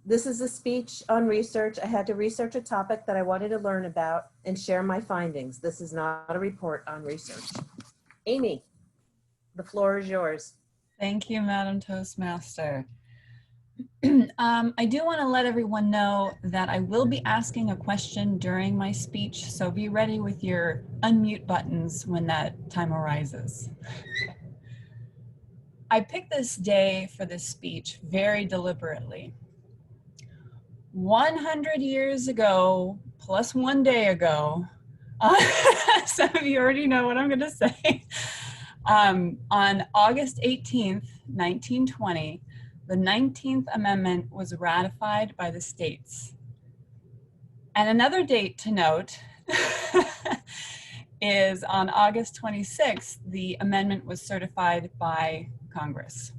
This is a speech on research. I had to research a topic that I wanted to learn about and share my findings. This is not a report on research. Amy, the floor is yours. Thank you, Madam Toastmaster. I do want to let everyone know that I will be asking a question during my speech, so be ready with your unmute buttons when that time arises. I picked this day for this speech very deliberately. 100 years ago, plus 1 day ago, some of you already know what I'm going to say. On August 18th, 1920, the 19th Amendment was ratified by the states. And another date to note is on August 26th, the amendment was certified by Congress.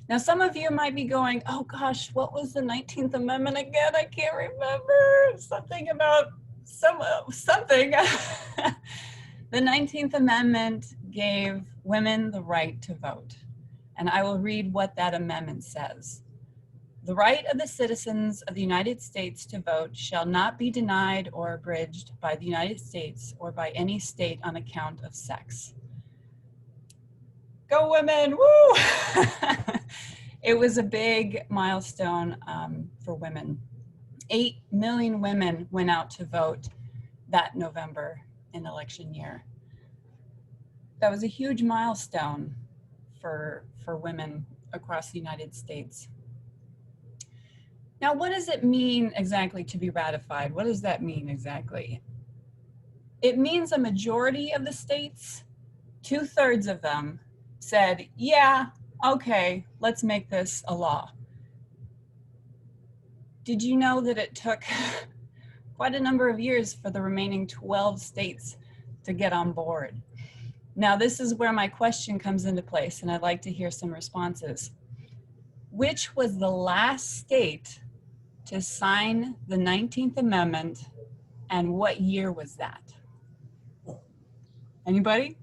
Now, some of you might be going, oh gosh, what was the 19th Amendment again? I can't remember. Something about something. The 19th Amendment gave women the right to vote. And I will read what that amendment says. The right of the citizens of the United States to vote shall not be denied or abridged by the United States or by any state on account of sex. Go women, woo! It was a big milestone for women. 8 million women went out to vote that November in election year. That was a huge milestone for women across the United States. Now, what does it mean exactly to be ratified? What does that mean exactly? It means a majority of the states, 2/3 of them, said, yeah, okay, let's make this a law. Did you know that it took quite a number of years for the remaining 12 states to get on board? Now, this is where my question comes into place, and I'd like to hear some responses. Which was the last state to sign the 19th Amendment, and what year was that? Anybody?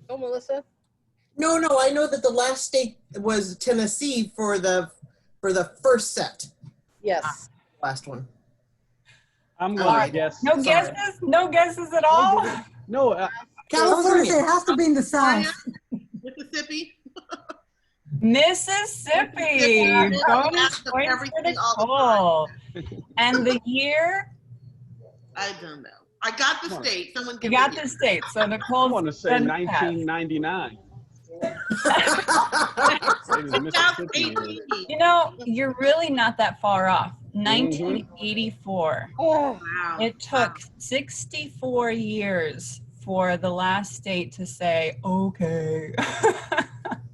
Oh, Melissa? No, I know that the last state was Tennessee for the first set. Yes. Last one. I'm going to guess. No guesses? No guesses at all? No, California. It has to be in the South. Mississippi? Mississippi. Bonus points for Nicole. And the year? I don't know. I got the state. Someone You give got me the state. So Nicole. I want to say 1999. You know, you're really not that far off. 1984. Oh, wow. It took 64 years for the last state to say, okay,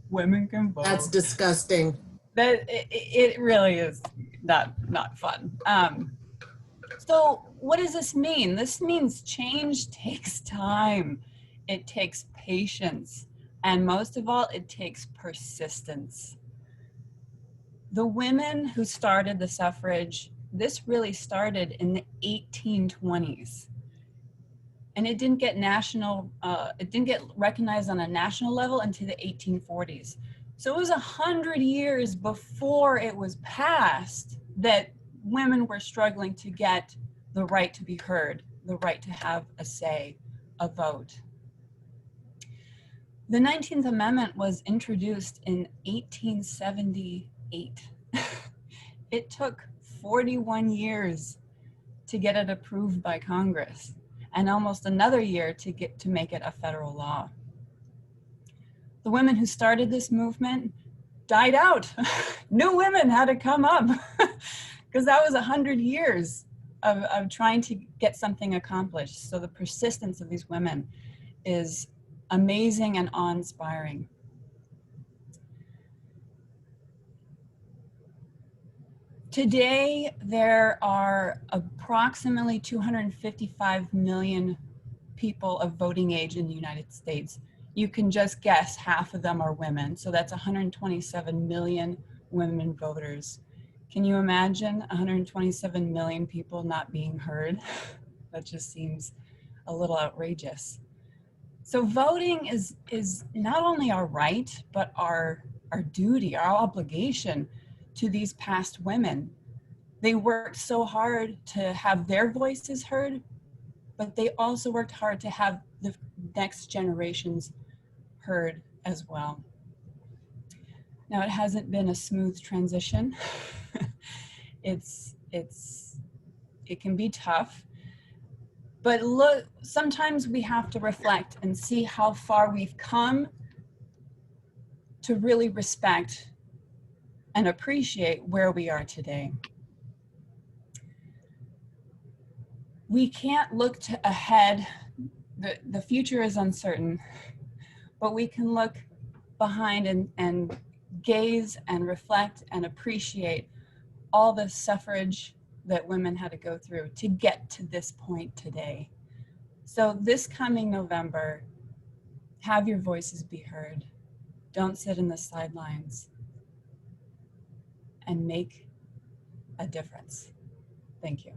women can vote. That's disgusting. That it really is not fun. So what does this mean? This means change takes time. It takes patience. And most of all, it takes persistence. The women who started the suffrage, this really started in the 1820s. And it didn't get recognized on a national level until the 1840s. So it was 100 years before it was passed that women were struggling to get the right to be heard, the right to have a say, a vote. The 19th Amendment was introduced in 1878. It took 41 years to get it approved by Congress, and almost another year to make it a federal law. The women who started this movement died out. New women had to come up because that was 100 years of trying to get something accomplished. So the persistence of these women is amazing and awe-inspiring. Today, there are approximately 255 million people of voting age in the United States. You can just guess half of them are women. So that's 127 million women voters. Can you imagine 127 million people not being heard? That just seems a little outrageous. So voting is not only our right, but our duty, our obligation to these past women. They worked so hard to have their voices heard, but they also worked hard to have the next generations heard as well. Now, it hasn't been a smooth transition. It can be tough, but look, sometimes we have to reflect and see how far we've come to really respect and appreciate where we are today. We can't look ahead. The future is uncertain, but we can look behind and gaze and reflect and appreciate all the suffrage that women had to go through to get to this point today. So this coming November, have your voices be heard. Don't sit in the sidelines, and make a difference. Thank you.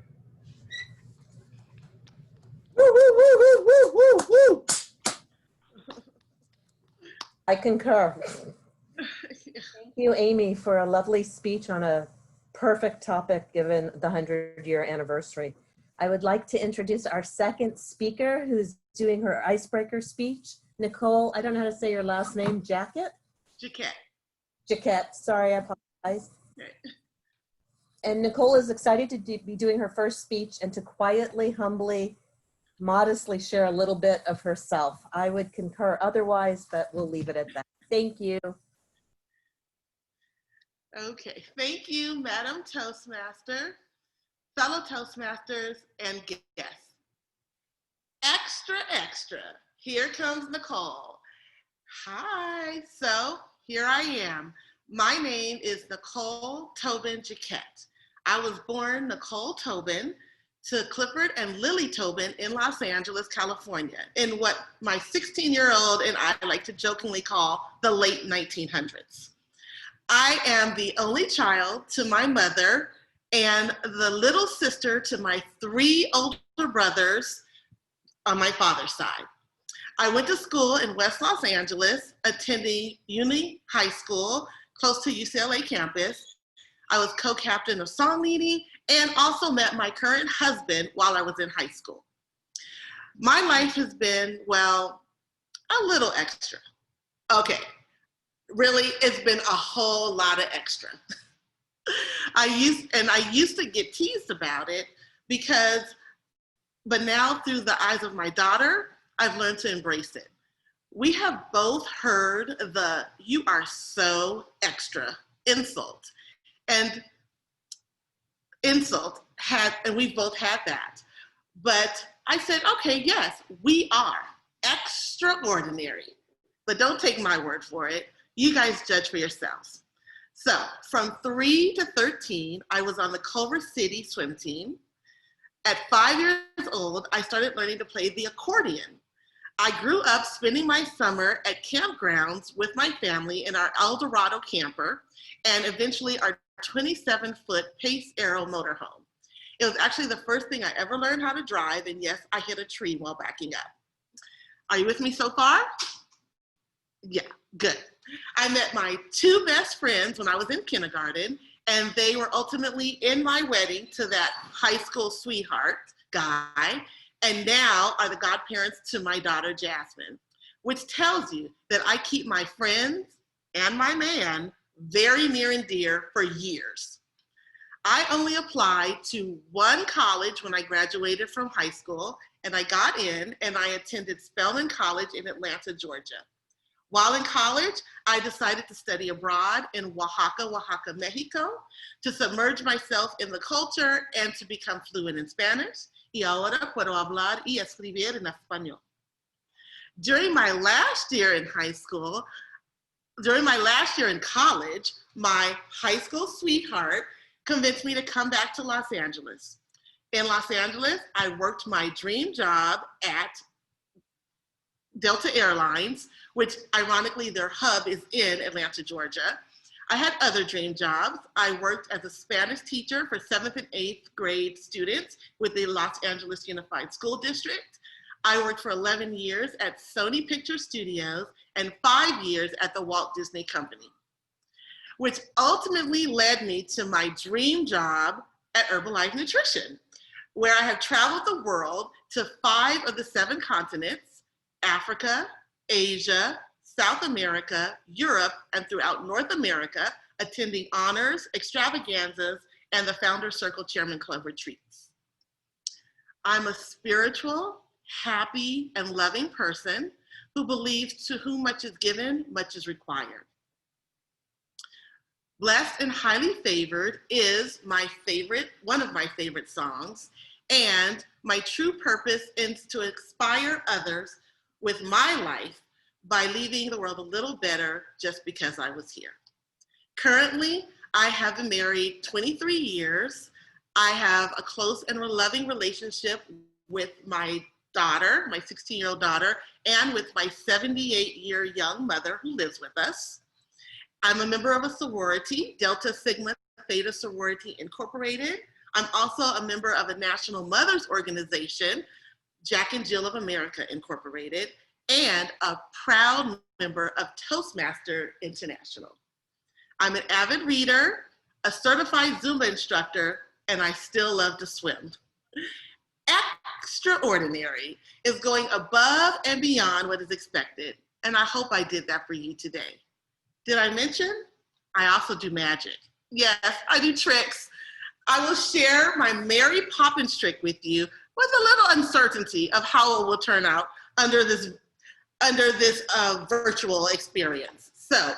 Woo, woo, woo, woo, woo, woo, woo. I concur. Thank you, Amy, for a lovely speech on a perfect topic given the 100-year anniversary. I would like to introduce our second speaker who's doing her icebreaker speech. Nicole, I don't know how to say your last name, Jacquet? Jacquet. Jacquet, sorry, I apologize. Okay. And Nicole is excited to be doing her first speech and to quietly, humbly, modestly share a little bit of herself. I would concur otherwise, but we'll leave it at that. Thank you. Okay, thank you, Madam Toastmaster, fellow Toastmasters, and guests. Extra, extra, here comes Nicole. Hi, so here I am. My name is Nicole Tobin Jacquet. I was born Nicole Tobin to Clifford and Lily Tobin in Los Angeles, California, in what my 16-year-old and I like to jokingly call the late 1900s. I am the only child to my mother and the little sister to my 3 older brothers on my father's side. I went to school in West Los Angeles, attending Uni High School, close to UCLA campus. I was co-captain of song leading and also met my current husband while I was in high school. My life has been, well, a little extra. Okay, really, it's been a whole lot of extra. I used to get teased about it but now through the eyes of my daughter, I've learned to embrace it. We have both heard the "you are so extra" insult, and we've both had that. But I said, okay, yes, we are extraordinary, but don't take my word for it. You guys judge for yourselves. So from 3 to 13, I was on the Culver City swim team. At 5 years old, I started learning to play the accordion. I grew up spending my summer at campgrounds with my family in our El Dorado camper and eventually our 27-foot Pace Aero motorhome. It was actually the first thing I ever learned how to drive, and yes, I hit a tree while backing up. Are you with me so far? Yeah, good. I met my 2 best friends when I was in kindergarten, and they were ultimately in my wedding to that high school sweetheart guy, and now are the godparents to my daughter, Jasmine, which tells you that I keep my friends and my man very near and dear for years. I only applied to 1 college when I graduated from high school, and I got in, and I attended Spelman College in Atlanta, Georgia. While in college, I decided to study abroad in Oaxaca, Mexico, to submerge myself in the culture and to become fluent in Spanish. Y ahora puedo hablar y escribir en español. During my last year in college, my high school sweetheart convinced me to come back to Los Angeles. In Los Angeles, I worked my dream job at Delta Airlines, which ironically their hub is in Atlanta, Georgia. I had other dream jobs. I worked as a Spanish teacher for 7th and 8th grade students with the Los Angeles Unified School District. I worked for 11 years at Sony Picture Studios and 5 years at the Walt Disney Company. which ultimately led me to my dream job at Herbalife Nutrition, where I have traveled the world to 5 of the 7 continents, Africa, Asia, South America, Europe, and throughout North America, attending honors, extravaganzas, and the Founder Circle Chairman Club retreats. I'm a spiritual, happy, and loving person who believes to whom much is given, much is required. Blessed and Highly Favored is one of my favorite songs, and my true purpose is to inspire others with my life by leaving the world a little better just because I was here. Currently, I have been married 23 years. I have a close and loving relationship with my daughter, my 16-year-old daughter, and with my 78-year young mother who lives with us. I'm a member of a sorority, Delta Sigma Theta Sorority Incorporated. I'm also a member of a national mothers organization, Jack and Jill of America Incorporated, and a proud member of Toastmaster International. I'm an avid reader, a certified Zumba instructor, and I still love to swim. Extraordinary is going above and beyond what is expected, and I hope I did that for you today. Did I mention? I also do magic. Yes, I do tricks. I will share my Mary Poppins trick with you with a little uncertainty of how it will turn out under this virtual experience. So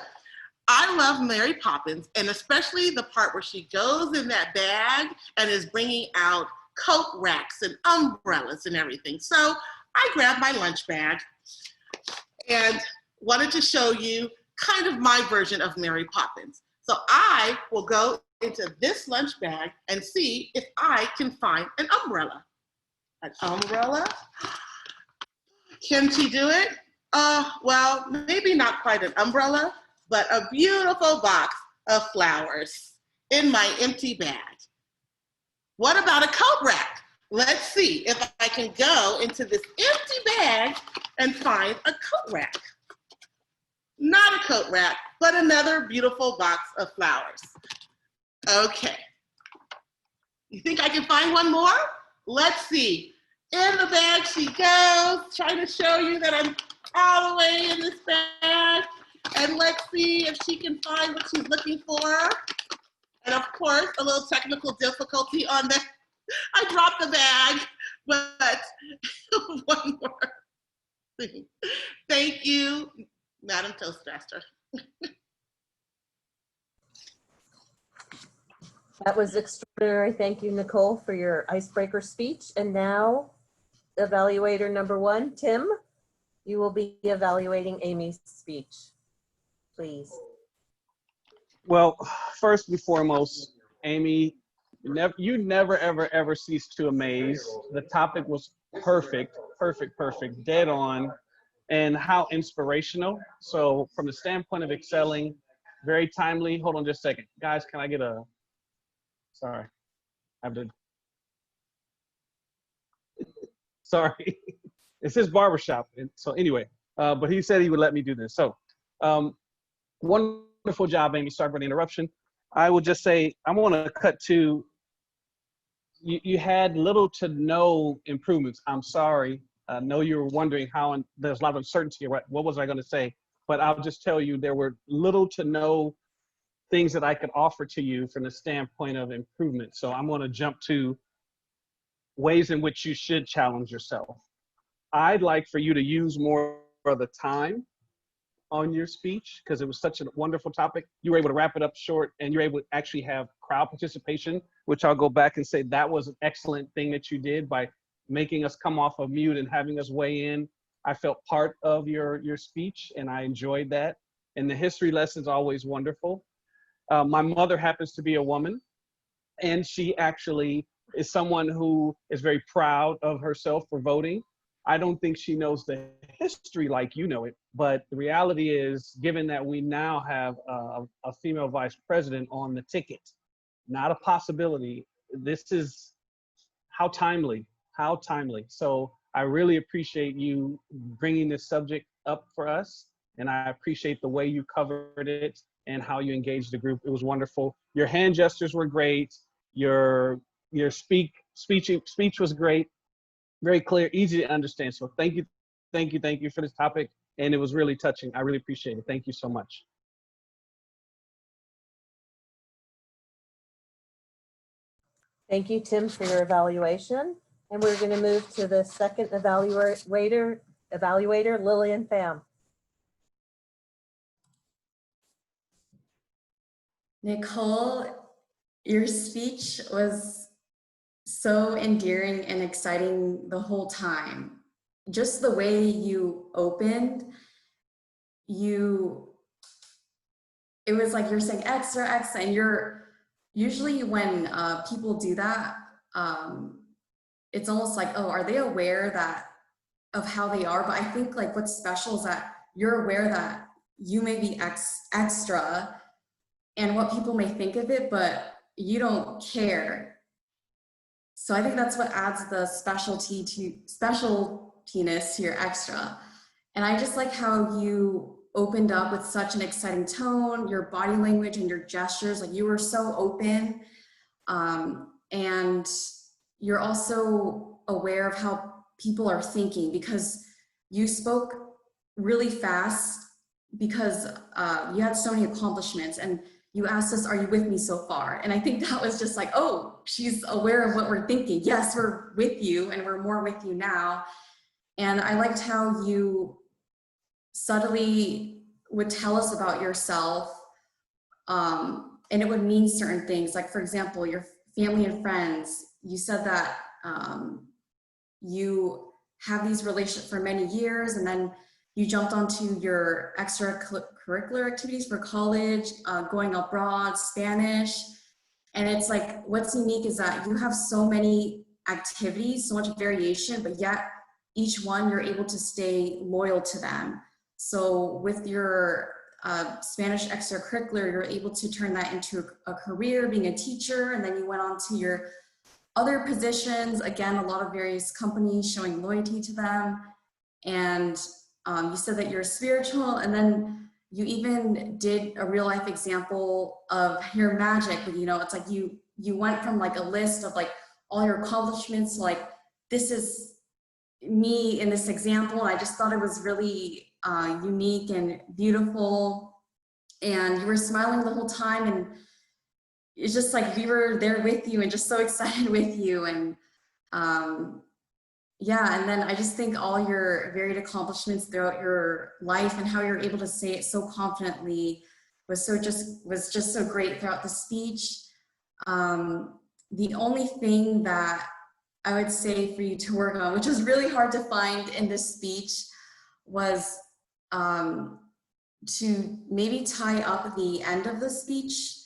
I love Mary Poppins, and especially the part where she goes in that bag and is bringing out coat racks and umbrellas and everything. So I grabbed my lunch bag and wanted to show you kind of my version of Mary Poppins. So I will go into this lunch bag and see if I can find an umbrella. An umbrella? Can she do it? Well, maybe not quite an umbrella, but a beautiful box of flowers in my empty bag. What about a coat rack? Let's see if I can go into this empty bag and find a coat rack. Not a coat rack, but another beautiful box of flowers. Okay. You think I can find one more? Let's see. In the bag she goes, trying to show you that I'm all the way in this bag. And let's see if she can find what she's looking for. And of course, a little technical difficulty on that. I dropped the bag, but one more thing. Thank you, Madam Toastmaster. That was extraordinary. Thank you, Nicole, for your icebreaker speech. And now, evaluator number 1, Tim, you will be evaluating Amy's speech. Please. Well, first and foremost, Amy, you never, ever cease to amaze. The topic was perfect, dead on, and how inspirational. So from the standpoint of excelling, very timely. Hold on just a second. Guys, can I get a, sorry, I have to, sorry. It's his barbershop. And so anyway, but he said he would let me do this. So wonderful job, Amy. Sorry for the interruption. I would just say, I want to cut to, you had little to no improvements. I'm sorry. I know you were wondering how, and there's a lot of uncertainty, right? What was I going to say? But I'll just tell you, there were little to no things that I could offer to you from the standpoint of improvement. So I'm going to jump to ways in which you should challenge yourself. I'd like for you to use more of the time on your speech because it was such a wonderful topic. You were able to wrap it up short and you're able to actually have crowd participation, which I'll go back and say that was an excellent thing that you did by making us come off of mute and having us weigh in. I felt part of your speech and I enjoyed that. And the history lesson's always wonderful. My mother happens to be a woman and she actually is someone who is very proud of herself for voting. I don't think she knows the history like you know it, but the reality is, given that we now have a female vice president on the ticket, not a possibility, this is how timely. So I really appreciate you bringing this subject up for us and I appreciate the way you covered it and how you engaged the group. It was wonderful. Your hand gestures were great. Your speech was great, very clear, easy to understand. So thank you for this topic, and it was really touching. I really appreciate it. Thank you so much. Thank you, Tim, for your evaluation. And we're going to move to the second evaluator, Lillian Pham. Nicole, your speech was so endearing and exciting the whole time. Just the way you opened, it was like you're saying extra, and usually when people do that, it's almost like, oh, are they aware of how they are? But I think like what's special is that you're aware that you may be extra and what people may think of it, but you don't care. So I think that's what adds the specialtiness to your extra. And I just like how you opened up with such an exciting tone, your body language and your gestures, like you were so open. And you're also aware of how people are thinking, because you spoke really fast because you had so many accomplishments, and you asked us, are you with me so far? And I think that was just like, oh, she's aware of what we're thinking. Yes, we're with you, and we're more with you now. And I liked how you subtly would tell us about yourself, and it would mean certain things. Like, for example, your family and friends, you said that you have these relationships for many years, and then you jumped onto your extracurricular activities for college, going abroad, Spanish. And it's like, what's unique is that you have so many activities, so much variation, but yet each one you're able to stay loyal to them. So with your Spanish extracurricular, you're able to turn that into a career, being a teacher, and then you went on to your other positions, again, a lot of various companies showing loyalty to them. And you said that you're spiritual, and then you even did a real life example of your magic. You know, it's like you went from like a list of like all your accomplishments, like this is me in this example. And I just thought it was really unique and beautiful. And you were smiling the whole time, and it's just like we were there with you and just so excited with you. And yeah, and then I just think all your varied accomplishments throughout your life and how you're able to say it so confidently was just so great throughout the speech. The only thing that I would say for you to work on, which was really hard to find in this speech, was to maybe tie up the end of the speech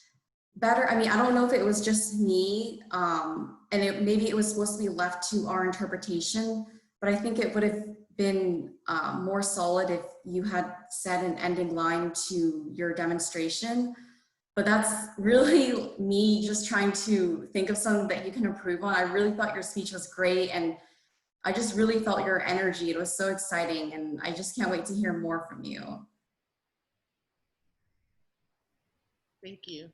better. I mean, I don't know if it was just me, and maybe it was supposed to be left to our interpretation, but I think it would have been more solid if you had said an ending line to your demonstration. But that's really me just trying to think of something that you can improve on. I really thought your speech was great, and I just really felt your energy. It was so exciting, and I just can't wait to hear more from you. Thank you.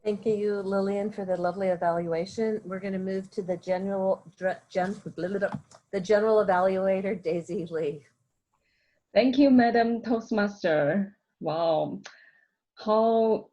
Thank you, Lillian, for the lovely evaluation. We're going to move to the general evaluator, Daisy Lee. Thank you, Madam Toastmaster. Wow, how